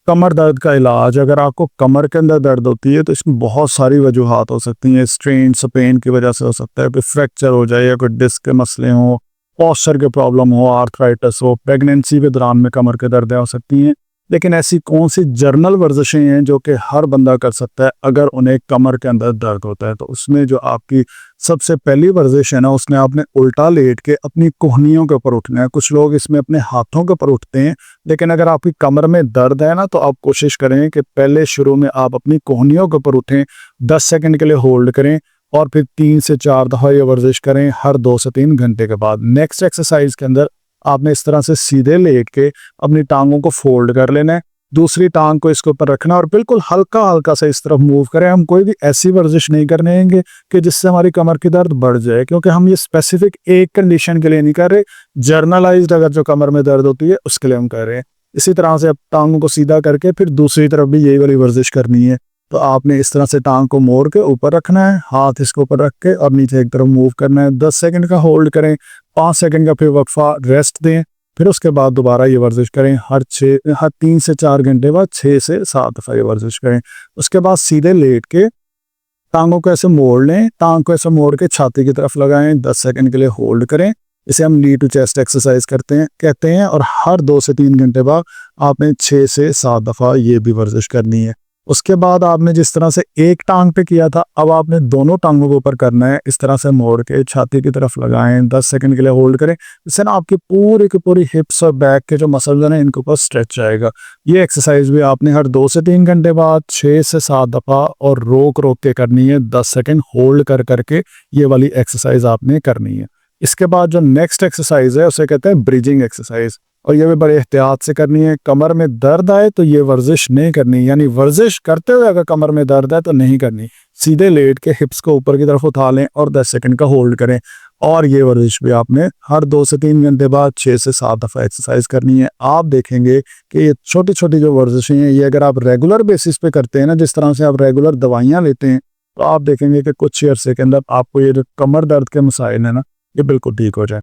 कमर दर्द का इलाज, अगर आपको कमर के अंदर दर्द होती है तो इसमें बहुत सारी वजूहात हो सकती हैं। स्ट्रेन पेन की वजह से हो सकता है, कोई फ्रैक्चर हो जाए या कोई डिस्क के मसले हों, पॉस्चर के प्रॉब्लम हो, आर्थराइटिस हो, प्रेगनेंसी के दौरान में कमर के दर्दें हो सकती हैं। लेकिन ऐसी कौन सी जर्नल वर्जिशें हैं जो कि हर बंदा कर सकता है अगर उन्हें कमर के अंदर दर्द होता है? तो उसमें जो आपकी सबसे पहली वर्जिश है ना, उसमें आपने उल्टा लेट के अपनी कोहनियों के ऊपर उठना है। कुछ लोग इसमें अपने हाथों के ऊपर उठते हैं, लेकिन अगर आपकी कमर में दर्द है ना तो आप कोशिश करें कि पहले शुरू में आप अपनी कोहनियों के ऊपर उठें, 10 सेकंड के लिए होल्ड करें और फिर 3 से 4 दफ़ा ये वर्जिश करें हर 2 से 3 घंटे के बाद। नेक्स्ट एक्सरसाइज के अंदर आपने इस तरह से सीधे लेट के अपनी टांगों को फोल्ड कर लेना है, दूसरी टांग को इसके ऊपर रखना और बिल्कुल हल्का हल्का से इस तरफ मूव करें। हम कोई भी ऐसी वर्जिश नहीं करने देंगे कि जिससे हमारी कमर की दर्द बढ़ जाए, क्योंकि हम ये स्पेसिफिक एक कंडीशन के लिए नहीं कर रहे, जर्नलाइज्ड अगर जो कमर में दर्द होती है उसके लिए हम कर रहे हैं। इसी तरह से अब टांगों को सीधा करके फिर दूसरी तरफ भी यही वाली वर्जिश करनी है। तो आपने इस तरह से टांग को मोड़ के ऊपर रखना है, हाथ इसके ऊपर रख के और नीचे एक तरफ मूव करना है। 10 सेकंड का होल्ड करें, 5 सेकंड का फिर वक्फा रेस्ट दें, फिर उसके बाद दोबारा ये वर्जिश करें। हर 3 से 4 घंटे बाद 6 से 7 दफ़ा ये वर्जिश करें। उसके बाद सीधे लेट के टांगों को ऐसे मोड़ लें, टांग को ऐसे मोड़ के छाती की तरफ लगाएं, 10 सेकंड के लिए होल्ड करें। इसे हम नी टू चेस्ट एक्सरसाइज कहते हैं और हर 2 से 3 घंटे बाद आपने 6 से 7 दफ़ा ये भी वर्जिश करनी है। उसके बाद आपने जिस तरह से एक टांग पे किया था, अब आपने दोनों टांगों के ऊपर करना है। इस तरह से मोड़ के छाती की तरफ लगाएं, 10 सेकंड के लिए होल्ड करें। इससे ना आपकी पूरी की पूरी हिप्स और बैक के जो मसल्स हैं ना, इनके ऊपर स्ट्रेच आएगा। ये एक्सरसाइज भी आपने हर 2 से 3 घंटे बाद 6 से 7 दफ़ा और रोक रोक के करनी है। 10 सेकंड होल्ड कर करके ये वाली एक्सरसाइज आपने करनी है। इसके बाद जो नेक्स्ट एक्सरसाइज है उसे कहते हैं ब्रिजिंग एक्सरसाइज, और ये भी बड़े एहतियात से करनी है। कमर में दर्द आए तो ये वर्जिश नहीं करनी, यानी वर्जिश करते हुए अगर कमर में दर्द है तो नहीं करनी। सीधे लेट के हिप्स को ऊपर की तरफ उठा लें और 10 सेकंड का होल्ड करें। और ये वर्जिश भी आपने हर 2 से 3 घंटे बाद 6 से 7 दफ़ा एक्सरसाइज करनी है। आप देखेंगे कि ये छोटी छोटी जो वर्जिशें हैं, ये अगर आप रेगुलर बेसिस पे करते हैं ना, जिस तरह से आप रेगुलर दवाइयाँ लेते हैं, तो आप देखेंगे कि कुछ ही अरसे के अंदर आपको ये जो कमर दर्द के मसाइल है ना, ये बिल्कुल ठीक हो जाए।